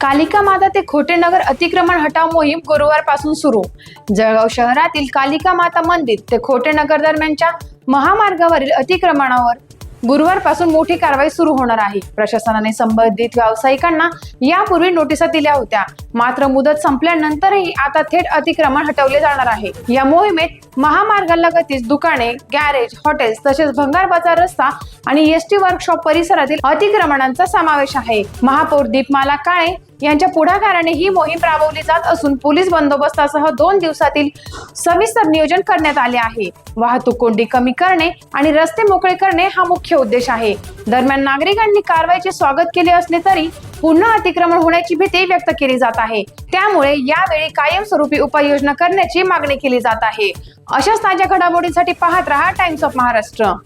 कालिका माता ते खोटेनगर अतिक्रमण हटाव मोहीम गुरुवारपासून सुरू। जळगाव शहरातील कालिका माता मंदिर ते खोटेनगर दरम्यानच्या महामार्गावरील अतिक्रमणावर गुरुवारपासून मोठी कारवाई सुरू होणार आहे। प्रशासनाने संबंधित व्यावसायिकांना यापूर्वी नोटिसा दिल्या होत्या, मात्र मुदत संपल्यानंतरही आता थेट अतिक्रमण हटवले जाणार आहे। या मोहिमेत महामार्गालगतीच दुकाने, गॅरेज, हॉटेल्स तसेच भंगार बाजार रस्ता आणि एसटी वर्कशॉप परिसरातील अतिक्रमणांचा समावेश आहे। महापौर दीपमाला काळे यांच्या पुढाकाराने ही मोहीम राबवली जात असून पोलीस बंदोबस्तासह 2 दिवसातील सविस्तर नियोजन करण्यात आले आहे। वाहतूक कोंडी कमी करणे आणि रस्ते मोकळे करणे हा मुख्य उद्देश आहे। दरम्यान नागरिकांनी कारवाईचे स्वागत केले असले तरी पुन्हा अतिक्रमण होण्याची भीती व्यक्त केली जात आहे। त्यामुळे यावेळी कायमस्वरूपी उपाययोजना करण्याची मागणी केली जात आहे। अशाच ताज्या घडामोडींसाठी पाहत रहा टाइम्स ऑफ महाराष्ट्र।